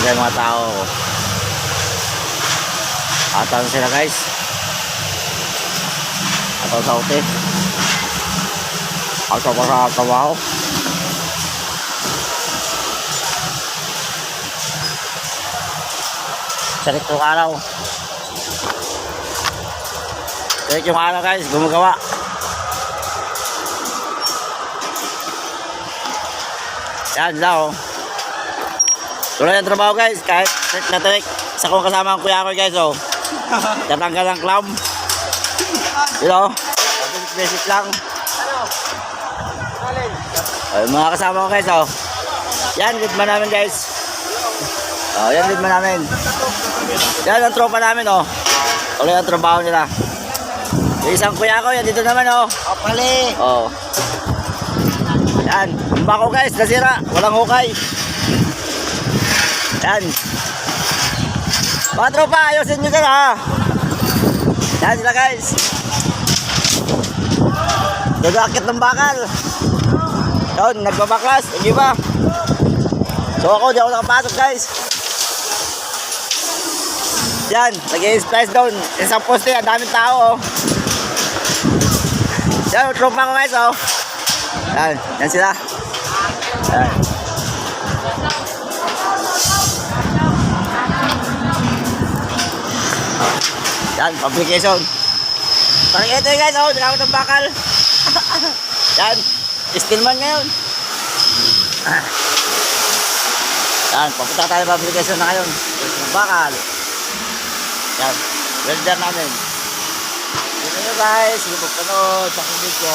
sila yung mga tao. Atan sila guys. Ataw sa uti. Ataw pa sa kawaho. Sarik yung araw. Sarik yung araw guys, gumagawa. Yan daw. Tuloy ang trabaho guys, kahit sarik na tarik. Sa kong kasama ang kuya ko guys oh. Tatanggal ang clam. You know, basic lang. Ay, mga kasama ko guys oh. Yan, litman namin guys. Oh, yan litman namin. Yan ang tropa namin oh. Tuloy ang trabaho nila. Yung isang kuya ko, yan dito naman oh. Kapali. Oh. Yan, yung bako guys, nasira. Walang hukay. Yan. Mga tropa, ayusin nyo sila ha. Yan sila guys. Nag-aakit ng bakal. Yun, nagbabaklas. Hindi ba? So ako, di ako nakapasok guys. Yan, nag-i-splice down. Isang poste, ang daming tao oh. Yan, tropa ko guys oh. Yan, yan sila. Yan. Yan, publication. Parang ito guys, oh, dinamit ng bakal. Yan, stillman ngayon. Yan, papunta tayo publication na ngayon. Ng bakal. Yan, welder namin. Dito nyo guys, sige pagpanood sa video.